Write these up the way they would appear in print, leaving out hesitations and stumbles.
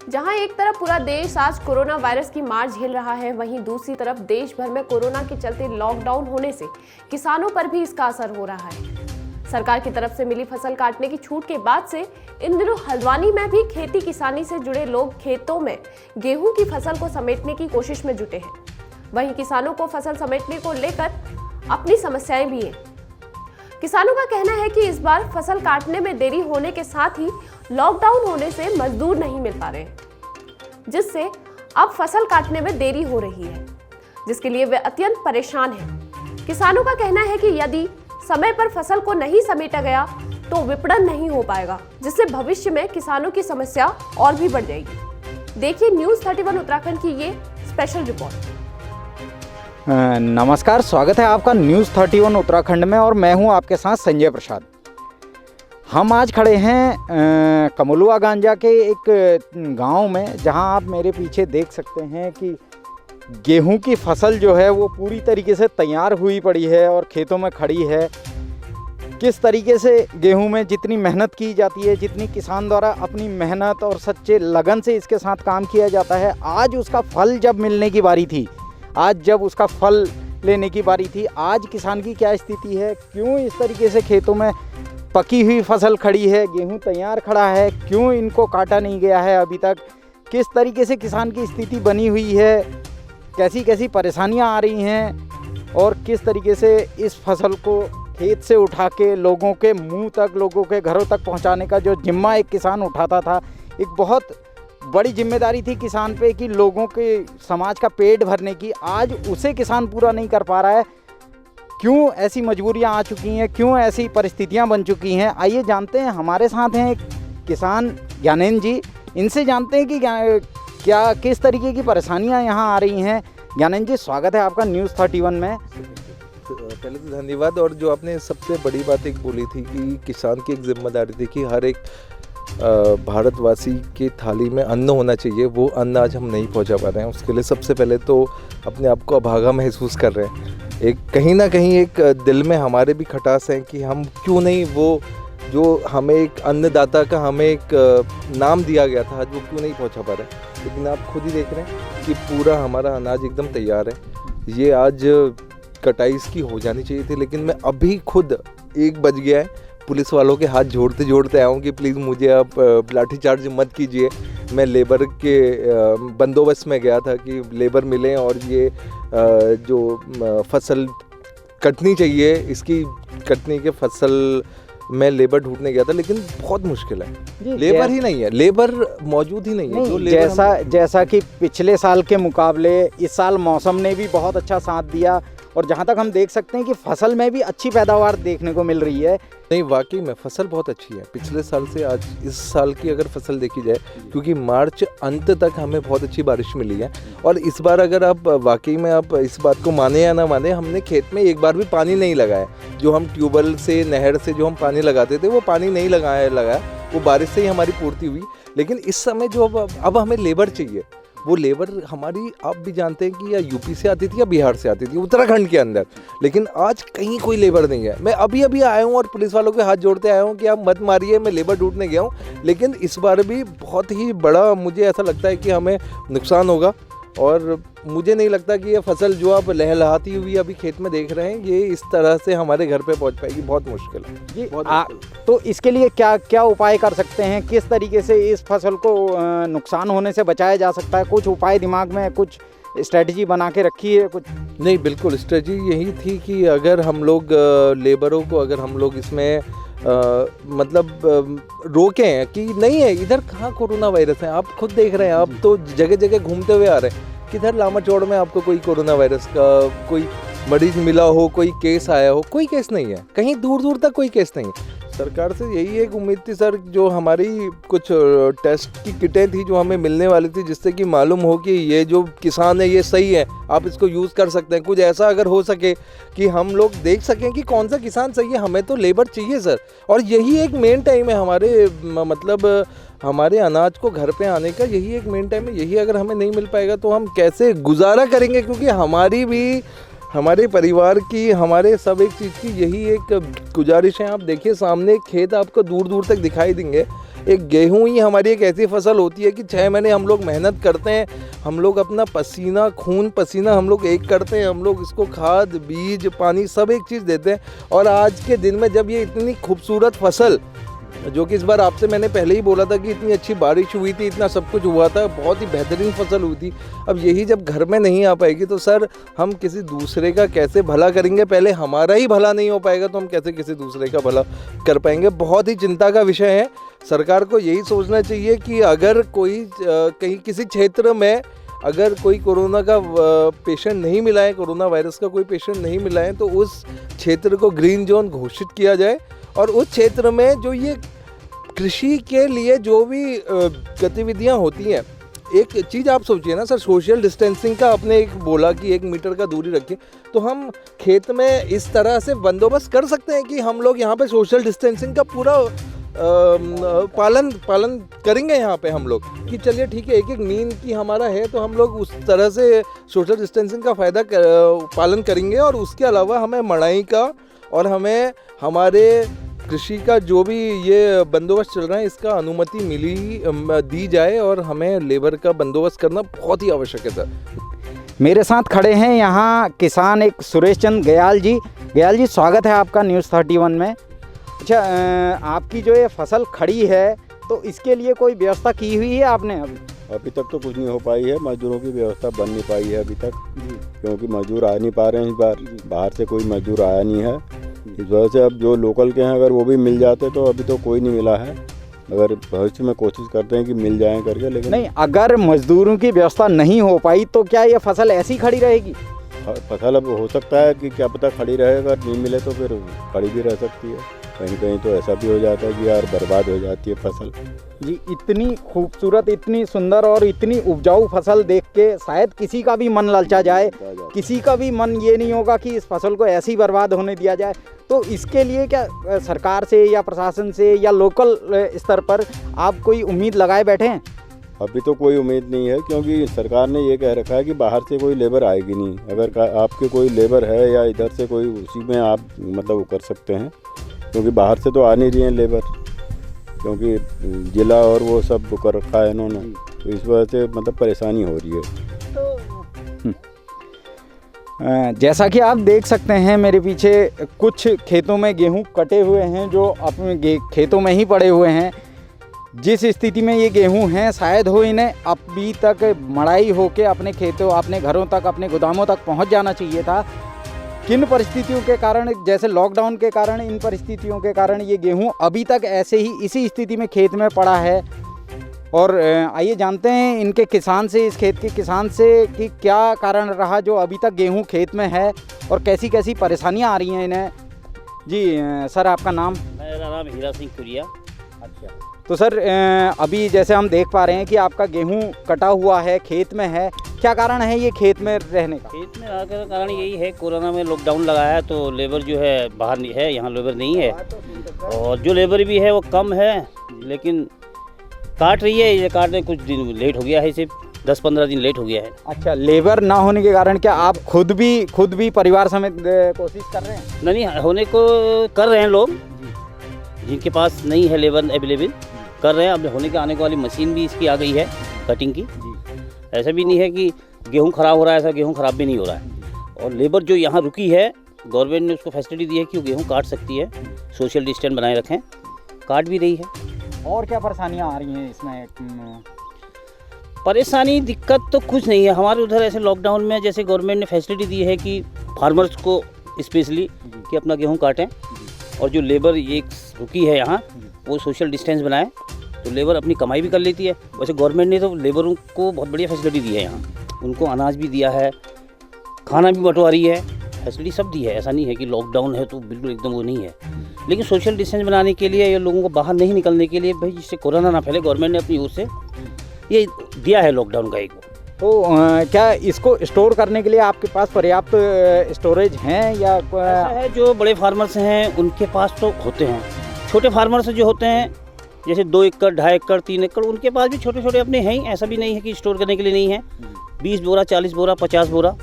जहां एक तरफ पूरा देश आज कोरोना वायरस की मार झेल रहा है, वहीं दूसरी तरफ देश भर में कोरोना के चलते लॉकडाउन होने से किसानों पर भी इसका असर हो रहा है। सरकार की तरफ से मिली फसल काटने की छूट के बाद से इन दिनों हल्द्वानी में भी खेती किसानी से जुड़े लोग खेतों में गेहूं की फसल को समेटने की कोशिश में जुटे हैं। वहीं किसानों को फसल समेटने को लेकर अपनी समस्याएं भी हैं। किसानों का कहना है कि इस बार फसल काटने में देरी होने के साथ ही लॉकडाउन होने से मजदूर नहीं मिल पा रहे, जिससे अब फसल काटने में देरी हो रही है, जिसके लिए वे अत्यंत परेशान हैं। किसानों का कहना है कि यदि समय पर फसल को नहीं समेटा गया तो विपणन नहीं हो पाएगा, जिससे भविष्य में किसानों की समस्या और भी बढ़ जाएगी। देखिए न्यूज़ 31 उत्तराखंड की ये स्पेशल रिपोर्ट। नमस्कार, स्वागत है आपका न्यूज़ 31 उत्तराखंड में और मैं हूं आपके साथ संजय प्रसाद। हम आज खड़े हैं कमलुआ गांजा के एक गांव में, जहां आप मेरे पीछे देख सकते हैं कि गेहूं की फसल जो है वो पूरी तरीके से तैयार हुई पड़ी है और खेतों में खड़ी है। किस तरीके से गेहूं में जितनी मेहनत की जाती है, जितनी किसान द्वारा अपनी मेहनत और सच्चे लगन से इसके साथ काम किया जाता है, आज उसका फल जब मिलने की बारी थी, आज जब उसका फल लेने की बारी थी, आज किसान की क्या स्थिति है, क्यों इस तरीके से खेतों में पकी हुई फसल खड़ी है, गेहूं तैयार खड़ा है, क्यों इनको काटा नहीं गया है अभी तक, किस तरीके से किसान की स्थिति बनी हुई है, कैसी कैसी परेशानियां आ रही हैं और किस तरीके से इस फसल को खेत से उठा के लोगों के मुंह तक, लोगों के घरों तक पहुंचाने का जो जिम्मा एक किसान उठाता था, एक बहुत बड़ी जिम्मेदारी थी किसान पे कि लोगों के समाज का पेट भरने की, आज उसे किसान पूरा नहीं कर पा रहा है। क्यों ऐसी मजबूरियां आ चुकी हैं, क्यों ऐसी परिस्थितियां बन चुकी हैं, आइए जानते हैं। हमारे साथ हैं एक किसान ज्ञानेंद्र जी, इनसे जानते हैं कि क्या किस तरीके की परेशानियां यहाँ आ रही हैं। ज्ञानेंद्र जी, स्वागत है आपका न्यूज़ 31 में। पहले तो धन्यवाद। और जो आपने सबसे बड़ी बात एक बोली थी कि किसान की एक जिम्मेदारी थी कि हर एक भारतवासी की थाली में अन्न होना चाहिए, वो अन्न आज हम नहीं पहुंचा पा रहे हैं। उसके लिए सबसे पहले तो अपने आप को अभागा महसूस कर रहे हैं। एक कहीं ना कहीं एक दिल में हमारे भी खटास है कि हम क्यों नहीं, वो जो हमें एक अन्नदाता का हमें एक नाम दिया गया था, आज वो क्यों नहीं पहुंचा पा रहे। लेकिन आप खुद ही देख रहे हैं कि पूरा हमारा अनाज एकदम तैयार है। ये आज कटाई इसकी हो जानी चाहिए थी, लेकिन मैं अभी खुद 1 बज गया है, पुलिस वालों के हाथ जोड़ते जोड़ते आया हूँ कि प्लीज़ मुझे आप लाठीचार्ज मत कीजिए। मैं लेबर के बंदोबस्त में गया था कि लेबर मिलें और ये जो फसल कटनी चाहिए, इसकी कटनी के फसल में लेबर ढूंढने गया था, लेकिन बहुत मुश्किल है। लेबर ही नहीं है, लेबर मौजूद ही नहीं है। जो जैसा कि पिछले साल के मुकाबले इस साल मौसम ने भी बहुत अच्छा साथ दिया और जहाँ तक हम देख सकते हैं कि फसल में भी अच्छी पैदावार देखने को मिल रही है। नहीं, वाकई में फसल बहुत अच्छी है पिछले साल से। आज इस साल की अगर फसल देखी जाए, क्योंकि मार्च अंत तक हमें बहुत अच्छी बारिश मिली है, और इस बार अगर आप वाकई में आप इस बात को माने या ना माने, हमने खेत में एक बार भी पानी नहीं लगाया। जो हम ट्यूबवेल से, नहर से जो हम पानी लगाते थे, वो पानी नहीं लगाया, वो बारिश से ही हमारी पूर्ति हुई। लेकिन इस समय जो अब हमें लेबर चाहिए, वो लेबर हमारी, आप भी जानते हैं कि या यूपी से आती थी या बिहार से आती थी, उत्तराखंड के अंदर। लेकिन आज कहीं कोई लेबर नहीं है। मैं अभी आया हूँ और पुलिस वालों के हाथ जोड़ते आया हूँ कि आप मत मारिए, मैं लेबर ढूंढने गया हूँ। लेकिन इस बार भी बहुत ही बड़ा मुझे ऐसा लगता है कि हमें नुकसान होगा, और मुझे नहीं लगता कि ये फसल जो आप लहलहाती हुई अभी खेत में देख रहे हैं, ये इस तरह से हमारे घर पे पहुंच पाएगी। बहुत मुश्किल है। तो इसके लिए क्या क्या उपाय कर सकते हैं, किस तरीके से इस फसल को नुकसान होने से बचाया जा सकता है? कुछ उपाय दिमाग में, कुछ स्ट्रेटजी बना के रखी है? कुछ नहीं, बिल्कुल स्ट्रेटजी यही थी कि अगर हम लोग लेबरों को, अगर हम लोग इसमें मतलब रोके हैं कि नहीं है, इधर कहाँ कोरोना वायरस है। आप खुद देख रहे हैं, आप तो जगह जगह घूमते हुए आ रहे हैं, किधर लामाचौड़ में आपको कोई कोरोना वायरस का कोई मरीज मिला हो, कोई केस आया हो, कोई केस नहीं है। कहीं दूर दूर तक कोई केस नहीं है। सरकार से यही एक उम्मीद थी सर, जो हमारी कुछ टेस्ट की किटें थी जो हमें मिलने वाली थी, जिससे कि मालूम हो कि ये जो किसान है ये सही है, आप इसको यूज़ कर सकते हैं। कुछ ऐसा अगर हो सके कि हम लोग देख सकें कि कौन सा किसान सही है। हमें तो लेबर चाहिए सर, और यही एक मेन टाइम है हमारे, मतलब हमारे अनाज को घर पे आने का यही एक मेन टाइम है। यही अगर हमें नहीं मिल पाएगा तो हम कैसे गुजारा करेंगे, क्योंकि हमारी भी, हमारे परिवार की, हमारे सब एक चीज़ की यही एक गुजारिश है। आप देखिए सामने खेत आपको दूर दूर तक दिखाई देंगे, एक गेहूं ही हमारी एक ऐसी फसल होती है कि 6 महीने हम लोग मेहनत करते हैं, हम लोग अपना पसीना खून पसीना हम लोग एक करते हैं, हम लोग इसको खाद बीज पानी सब एक चीज़ देते हैं। और आज के दिन में जब ये इतनी खूबसूरत फसल, जो कि इस बार आपसे मैंने पहले ही बोला था कि इतनी अच्छी बारिश हुई थी, इतना सब कुछ हुआ था, बहुत ही बेहतरीन फसल हुई थी, अब यही जब घर में नहीं आ पाएगी तो सर हम किसी दूसरे का कैसे भला करेंगे? पहले हमारा ही भला नहीं हो पाएगा तो हम कैसे किसी दूसरे का भला कर पाएंगे? बहुत ही चिंता का विषय है। सरकार को यही सोचना चाहिए कि अगर कोई कहीं किसी क्षेत्र में अगर कोई कोरोना का पेशेंट नहीं मिला है, कोरोना वायरस का कोई पेशेंट नहीं मिला है, तो उस क्षेत्र को ग्रीन जोन घोषित किया जाए और उस क्षेत्र में जो ये कृषि के लिए जो भी गतिविधियां होती हैं, एक चीज़ आप सोचिए ना सर, सोशल डिस्टेंसिंग का आपने एक बोला कि 1 मीटर का दूरी रखें, तो हम खेत में इस तरह से बंदोबस्त कर सकते हैं कि हम लोग यहाँ पे सोशल डिस्टेंसिंग का पूरा पालन करेंगे यहाँ पे हम लोग कि चलिए ठीक है, एक एक नींद की हमारा है तो हम लोग उस तरह से सोशल डिस्टेंसिंग का पालन करेंगे। और उसके अलावा हमें मड़ाई का और हमें हमारे कृषि का जो भी ये बंदोबस्त चल रहा है इसका अनुमति दी जाए और हमें लेबर का बंदोबस्त करना बहुत ही आवश्यक है सर। मेरे साथ खड़े हैं यहाँ किसान एक सुरेश चंद गयाल जी। गयाल जी, स्वागत है आपका न्यूज़ 31 में। अच्छा, आपकी जो ये फसल खड़ी है तो इसके लिए कोई व्यवस्था की हुई है आपने? अभी तक तो कुछ नहीं हो पाई है, मजदूरों की व्यवस्था बन नहीं पाई है अभी तक, क्योंकि मजदूर आ नहीं पा रहे हैं इस बार, बाहर से कोई मजदूर आया नहीं है। इस वजह से अब जो लोकल के हैं अगर वो भी मिल जाते तो अभी तो कोई नहीं मिला है, अगर भविष्य में कोशिश करते हैं कि मिल जाएं करके, लेकिन नहीं, अगर मजदूरों की व्यवस्था नहीं हो पाई तो क्या ये फसल ऐसी खड़ी रहेगी? फसल अब हो सकता है कि क्या पता खड़ी रहे, अगर नहीं मिले तो फिर खड़ी भी रह सकती है, कहीं कहीं तो ऐसा भी हो जाता है कि यार बर्बाद हो जाती है फसल। जी, इतनी खूबसूरत, इतनी सुंदर और इतनी उपजाऊ फसल देख के शायद किसी का भी मन ललचा जाए, किसी का भी मन ये नहीं होगा कि इस फसल को ऐसे ही बर्बाद होने दिया जाए। तो इसके लिए क्या सरकार से या प्रशासन से या लोकल स्तर पर आप कोई उम्मीद लगाए बैठे हैं? अभी तो कोई उम्मीद नहीं है, क्योंकि सरकार ने ये कह रखा है कि बाहर से कोई लेबर आएगी नहीं। अगर आपके कोई लेबर है या इधर से कोई, उसी में आप मतलब वो कर सकते हैं, क्योंकि बाहर से तो आ नहीं रही हैं लेबर, क्योंकि जिला और वो सब कर रखा है इन्होंने, तो इस वजह से मतलब परेशानी हो रही है। जैसा कि आप देख सकते हैं मेरे पीछे कुछ खेतों में गेहूं कटे हुए हैं जो अपने खेतों में ही पड़े हुए हैं। जिस स्थिति में ये गेहूं हैं, शायद हो इन्हें अभी तक मड़ाई होके अपने खेतों, अपने घरों तक, अपने गोदामों तक पहुंच जाना चाहिए था। किन परिस्थितियों के कारण, जैसे लॉकडाउन के कारण, इन परिस्थितियों के कारण ये गेहूं अभी तक ऐसे ही इसी स्थिति में खेत में पड़ा है। और आइए जानते हैं इनके किसान से, इस खेत के किसान से, कि क्या कारण रहा जो अभी तक गेहूं खेत में है और कैसी कैसी परेशानियां आ रही हैं इन्हें। जी सर, आपका नाम? मेरा नाम हीरा सिंह कुरिया। अच्छा, तो सर अभी जैसे हम देख पा रहे हैं कि आपका गेहूं कटा हुआ है, खेत में है, क्या कारण है ये खेत में रहने का? खेत में रहने का कारण यही है, कोरोना में लॉकडाउन लगा है तो लेबर जो है बाहर नहीं है, यहाँ लेबर नहीं है, और जो लेबर भी है वो कम है, लेकिन काट रही है। ये काटने कुछ दिन लेट हो गया है, सिर्फ 10-15 दिन लेट हो गया है। अच्छा, लेबर ना होने के कारण क्या आप खुद भी परिवार समेत कोशिश कर रहे हैं? नहीं, होने को कर रहे हैं लोग, जिनके पास नहीं है लेबर अवेलेबल कर रहे हैं। अब होने के आने वाली मशीन भी इसकी आ गई है कटिंग की। ऐसा भी नहीं है कि गेहूं ख़राब हो रहा है, ऐसा गेहूं ख़राब भी नहीं हो रहा है। और लेबर जो यहाँ रुकी है, गवर्नमेंट ने उसको फैसिलिटी दी है कि वो गेहूं काट सकती है, सोशल डिस्टेंस बनाए रखें, काट भी रही है। और क्या परेशानियाँ आ रही हैं इसमें? परेशानी दिक्कत तो कुछ नहीं है हमारे उधर। ऐसे लॉकडाउन में जैसे गवर्नमेंट ने फैसिलिटी दी है कि फार्मर्स को स्पेशली कि अपना गेहूँ काटें, और जो लेबर ये रुकी है यहाँ वो सोशल डिस्टेंस बनाए, तो लेबर अपनी कमाई भी कर लेती है। वैसे गवर्नमेंट ने तो लेबरों को बहुत बढ़िया फैसिलिटी दी है यहाँ, उनको अनाज भी दिया है, खाना भी बंटवारी है, फैसिलिटी सब दी है। ऐसा नहीं है कि लॉकडाउन है तो बिल्कुल एकदम वो नहीं है, लेकिन सोशल डिस्टेंस बनाने के लिए या लोगों को बाहर नहीं निकलने के लिए, भाई जिससे कोरोना ना फैले, गवर्नमेंट ने अपनी ओर से ये दिया है लॉकडाउन का एक। तो क्या इसको स्टोर करने के लिए आपके पास पर्याप्त स्टोरेज हैं या ऐसा है, जो बड़े फार्मर्स हैं उनके पास तो होते हैं, छोटे फार्मर्स जो होते हैं जैसे 2 एकड़, 2.5 एकड़, 3 एकड़, उनके पास भी छोटे छोटे अपने हैं ही। ऐसा भी नहीं है कि स्टोर करने के लिए नहीं है। 20 बोरा, 40 बोरा, 50 बोरा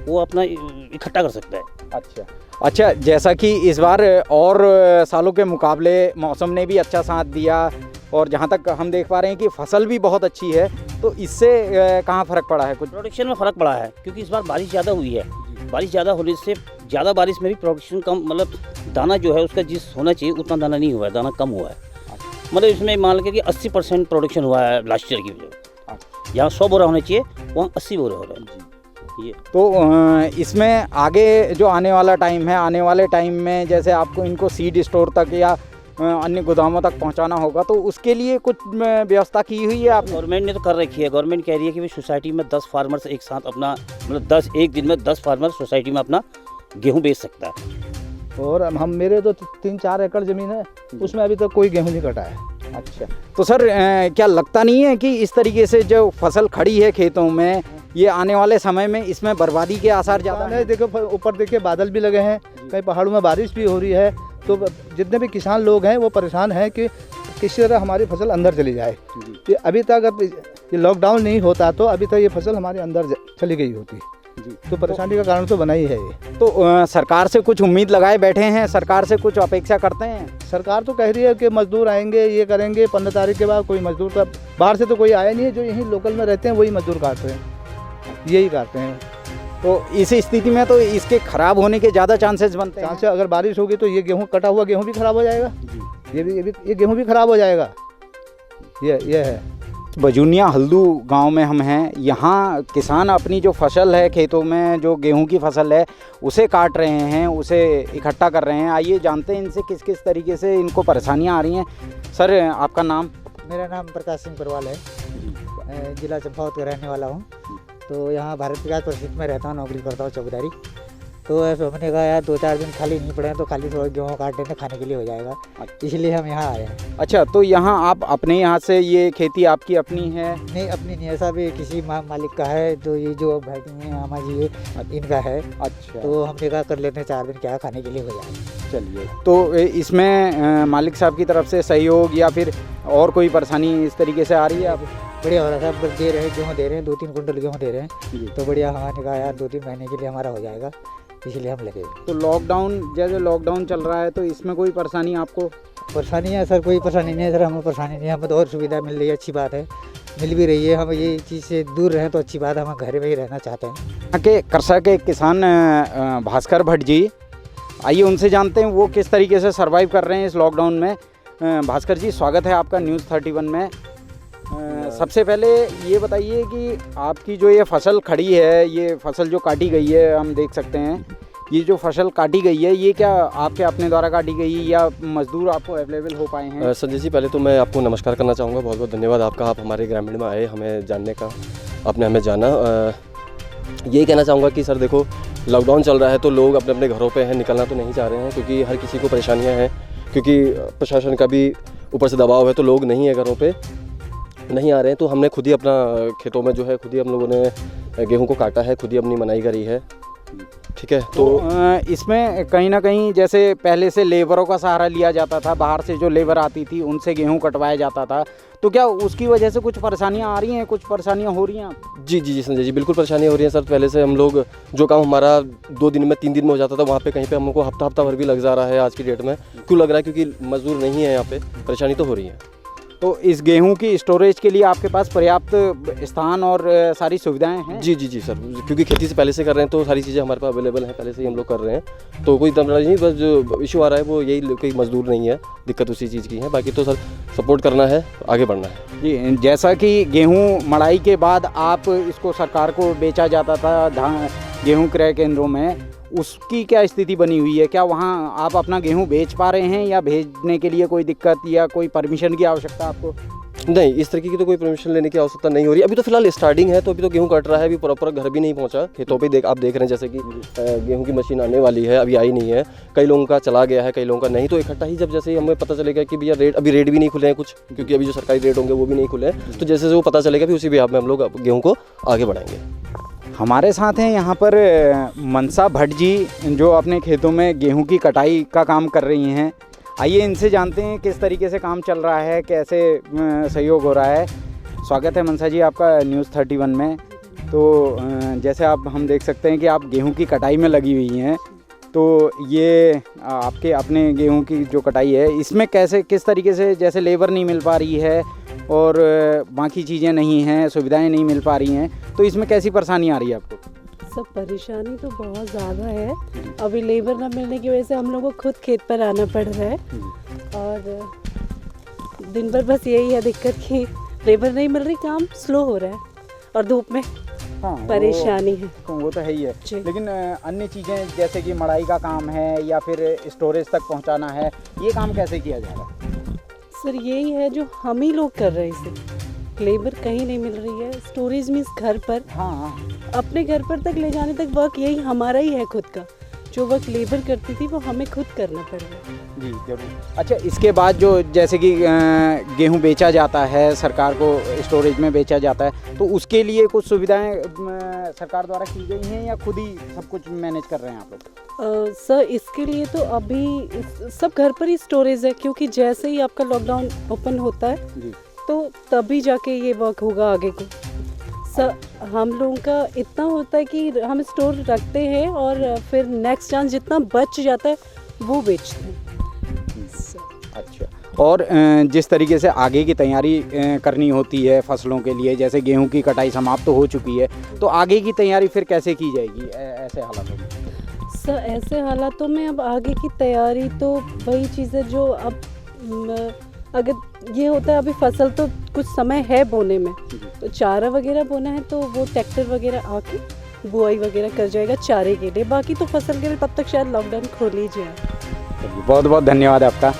वो अपना इकट्ठा कर सकता है। अच्छा, जैसा कि इस बार और सालों के मुकाबले मौसम ने भी अच्छा साथ दिया, और जहाँ तक हम देख पा रहे हैं कि फसल भी बहुत अच्छी है, तो इससे कहाँ फ़र्क पड़ा है? कुछ प्रोडक्शन में फ़र्क पड़ा है क्योंकि इस बार बारिश ज़्यादा हुई है। बारिश ज़्यादा होने से ज़्यादा बारिश में भी प्रोडक्शन कम, मतलब दाना जो है उसका जिस होना चाहिए उतना दाना नहीं हुआ है, दाना कम हुआ है। मतलब इसमें मान लें कि 80% प्रोडक्शन हुआ है लास्ट ईयर की वजह। यहाँ 100 बोरा होना चाहिए, वहाँ 80 बोरा हो रहा है। ये तो इसमें आगे जो आने वाला टाइम है, आने वाले टाइम में जैसे आपको इनको सीड स्टोर तक या अन्य गोदामों तक पहुंचाना होगा, तो उसके लिए कुछ व्यवस्था की हुई है आपने? गवर्नमेंट ने तो कर रखी है। गवर्नमेंट कह रही है कि भाई सोसाइटी में 10 फार्मर्स एक साथ अपना, मतलब 10 एक दिन में 10 फार्मर सोसाइटी में अपना गेहूँ बेच सकता है। और हम मेरे तो 3-4 एकड़ ज़मीन है, उसमें अभी तक कोई गेहूँ नहीं कटा है। अच्छा, तो सर क्या लगता नहीं है कि इस तरीके से जो फसल खड़ी है खेतों में, ये आने वाले समय में इसमें बर्बादी के आसार ज़्यादा है? देखो ऊपर देखिए बादल भी लगे हैं, कई पहाड़ों में बारिश भी हो रही है, तो जितने भी किसान लोग हैं वो परेशान हैं कि किसी तरह हमारी फसल अंदर चली जाए। ये अभी तक अब ये लॉकडाउन नहीं होता तो अभी तक ये फसल हमारे अंदर चली गई होती, तो परेशानी का कारण तो बना ही है ये। तो सरकार से कुछ उम्मीद लगाए बैठे हैं, सरकार से कुछ अपेक्षा करते हैं? सरकार तो कह रही है कि मजदूर आएंगे, ये करेंगे। 15 तारीख के बाद कोई मजदूर का बाहर से तो कोई आया नहीं है, जो यहीं लोकल में रहते हैं वही मजदूर काटते हैं, यही काटते हैं। तो इस स्थिति में तो इसके खराब होने के ज़्यादा चांसेस बनते हैं। चांसेस अगर बारिश होगी तो ये गेहूँ, कटा हुआ गेहूँ भी खराब हो जाएगा, ये गेहूँ भी खराब हो जाएगा। ये है। बजूनिया हल्दू गांव में हम हैं। यहाँ किसान अपनी जो फसल है खेतों में, जो गेहूं की फसल है, उसे काट रहे हैं, उसे इकट्ठा कर रहे हैं। आइए जानते हैं इनसे किस किस तरीके से इनको परेशानियां आ रही हैं। सर आपका नाम? मेरा नाम प्रकाश सिंह परवाल है, जिला चंपावत का रहने वाला हूँ। तो यहाँ भारत विकास परिषद में रहता हूँ, नौकरी करता हूँ चौकीदारी। तो ऐसे हमने कहा यार 2-4 दिन खाली नहीं पड़े हैं तो खाली थोड़ा गेहूँ काट लेने, खाने के लिए हो जाएगा, इसलिए हम यहाँ आए हैं। अच्छा, तो यहाँ आप अपने यहाँ से ये खेती आपकी अपनी है? नहीं, अपनी नहीं है साहब, ये किसी मालिक का है। तो ये जो बैठी हैं मामा जी, ये इनका है। अच्छा, तो हमने कहा कर लेते हैं, 4 दिन क्या खाने के लिए हो जाएगा। चलिए। तो इसमें मालिक साहब की तरफ से सहयोग या फिर और कोई परेशानी इस तरीके से आ रही है? आप बढ़िया हो रहा है साहब, दे रहे हैं गेहूँ, दे रहे हैं 2-3 कुंटल गेहूँ दे रहे हैं, तो बढ़िया। हमारे कहा यार 2-3 महीने के लिए हमारा हो जाएगा, इसलिए हम लगे। तो लॉकडाउन, जैसे लॉकडाउन चल रहा है, तो इसमें कोई परेशानी आपको? परेशानी है सर, कोई परेशानी नहीं है सर, हमें परेशानी नहीं है, हमें तो और सुविधा मिल रही है, अच्छी बात है, मिल भी रही है। हम ये चीज़ से दूर रहें तो अच्छी बात है, हम घर में ही रहना चाहते हैं। यहाँ के कृषक के किसान भास्कर भट्ट जी, आइए उनसे जानते हैं वो किस तरीके से सर्वाइव कर रहे हैं इस लॉकडाउन में। भास्कर जी, स्वागत है आपका न्यूज़ 31 में। सबसे पहले ये बताइए कि आपकी जो ये फसल खड़ी है, ये फसल जो काटी गई है, हम देख सकते हैं ये जो फसल काटी गई है, ये क्या आपके अपने द्वारा काटी गई या मजदूर आपको अवेलेबल हो पाए हैं? संजय जी, पहले तो मैं आपको नमस्कार करना चाहूँगा, बहुत बहुत धन्यवाद आपका, आप हमारे ग्रामीण में आए, हमें जानने का, आपने हमें जाना। यही कहना चाहूँगा कि सर देखो, लॉकडाउन चल रहा है तो लोग अपने अपने घरों पे हैं, निकलना तो नहीं चाह रहे हैं क्योंकि हर किसी को परेशानियाँ हैं, क्योंकि प्रशासन का भी ऊपर से दबाव है, तो लोग नहीं है घरों पे, नहीं आ रहे हैं। तो हमने खुद ही अपना खेतों में जो है खुद ही हम लोगों ने गेहूं को काटा है, खुद ही अपनी मनाई करी है। ठीक है, तो इसमें कहीं ना कहीं जैसे पहले से लेबरों का सहारा लिया जाता था, बाहर से जो लेबर आती थी उनसे गेहूं कटवाया जाता था, तो क्या उसकी वजह से कुछ परेशानियां आ रही हैं, कुछ परेशानियां हो रही हैं? जी जी जी संजय जी, बिल्कुल परेशानियाँ हो रही हैं सर। पहले से हम लोग जो काम हमारा 2 दिन में 3 दिन में हो जाता था, वहाँ पे कहीं पे हम लोग को हफ्ता भर भी लग जा रहा है आज की डेट में। क्यों लग रहा है? क्योंकि मजदूर नहीं है यहाँ पे, परेशानी तो हो रही है। तो इस गेहूं की स्टोरेज के लिए आपके पास पर्याप्त स्थान और सारी सुविधाएं हैं? जी जी जी सर, क्योंकि खेती से पहले से कर रहे हैं तो सारी चीज़ें हमारे पास अवेलेबल हैं, पहले से ही हम लोग कर रहे हैं, तो कोई दमराजी नहीं। बस जो इशू आ रहा है वो यही, कोई मजदूर नहीं है, दिक्कत उसी चीज़ की है। बाकी तो सर सपोर्ट करना है, आगे बढ़ना है। जी, जैसा कि गेहूं मड़ाई के बाद आप इसको सरकार को बेचा जाता था गेहूं क्रय केंद्रों में, उसकी क्या स्थिति बनी हुई है? क्या वहाँ आप अपना गेहूं बेच पा रहे हैं या भेजने के लिए कोई दिक्कत या कोई परमिशन की आवश्यकता आपको? नहीं, इस तरीके की तो कोई परमिशन लेने की आवश्यकता नहीं हो रही। अभी तो फिलहाल स्टार्टिंग है, तो अभी तो गेहूं कट रहा है, अभी प्रॉपर घर भी नहीं पहुंचा खेतों पे। आप देख रहे हैं जैसे कि गेहूं की मशीन आने वाली है, अभी आई नहीं है, कई लोगों का चला गया है, कई लोगों का नहीं। तो इकट्ठा ही जब जैसे ही हमें पता चलेगा कि भैया रेट, अभी रेट भी नहीं खुले हैं कुछ, क्योंकि अभी जो सरकारी रेट होंगे वो भी नहीं खुले हैं, तो जैसे वो पता चलेगा भी उसी बिहाफ में हम लोग गेहूँ को आगे बढ़ाएंगे। हमारे साथ हैं यहाँ पर मनसा भट्ट जी, जो अपने खेतों में गेहूं की कटाई का काम कर रही हैं। आइए इनसे जानते हैं किस तरीके से काम चल रहा है, कैसे सहयोग हो रहा है। स्वागत है मनसा जी आपका न्यूज़ 31 में। तो जैसे हम देख सकते हैं कि आप गेहूं की कटाई में लगी हुई हैं, तो ये आपके अपने गेहूं की जो कटाई है इसमें कैसे किस तरीके से, जैसे लेबर नहीं मिल पा रही है और बाकी चीज़ें नहीं हैं, सुविधाएं नहीं मिल पा रही हैं, तो इसमें कैसी परेशानी आ रही है आपको? सब परेशानी तो बहुत ज़्यादा है। अभी लेबर ना मिलने की वजह से हम लोग को खुद खेत पर आना पड़ रहा है और दिन भर बस यही है दिक्कत कि लेबर नहीं मिल रही, काम स्लो हो रहा है और धूप में परेशानी है। वो तो है ही है, जी। लेकिन अन्य चीज़ें जैसे कि मड़ाई का काम है या फिर स्टोरेज तक पहुंचाना है, ये काम कैसे किया जा रहा है? सर यही है जो हम ही लोग कर रहे हैं, इसे लेबर कहीं नहीं मिल रही है। स्टोरेज मीन्स घर पर, हाँ, अपने घर पर तक ले जाने तक वर्क यही हमारा ही है खुद का। जो वर्क लेबर करती थी वो हमें खुद करना पड़ रहा है। जी जरूर। अच्छा, इसके बाद जो जैसे कि गेहूं बेचा जाता है, सरकार को स्टोरेज में बेचा जाता है, तो उसके लिए कुछ सुविधाएं सरकार द्वारा की गई हैं या खुद ही सब कुछ मैनेज कर रहे हैं आप लोग? सर इसके लिए तो अभी सब घर पर ही स्टोरेज है, क्योंकि जैसे ही आपका लॉकडाउन ओपन होता है जी। तो तभी जाके ये वर्क होगा आगे को। सर हम लोगों का इतना होता है कि हम स्टोर रखते हैं और फिर नेक्स्ट चांस जितना बच जाता है वो बेचते हैं। अच्छा, और जिस तरीके से आगे की तैयारी करनी होती है फसलों के लिए, जैसे गेहूं की कटाई समाप्त तो हो चुकी है, तो आगे की तैयारी फिर कैसे की जाएगी ऐसे हालातों में? सर ऐसे हालातों में अब आगे की तैयारी तो वही चीज़ है जो अब अगर ये होता है, अभी फसल तो कुछ समय है बोने में, तो चारा वगैरह बोना है तो वो ट्रैक्टर वगैरह आके बुआई वगैरह कर जाएगा चारे के लिए। बाकी तो फसल के लिए तब तक शायद लॉकडाउन खोल ही जाए। बहुत बहुत धन्यवाद आपका।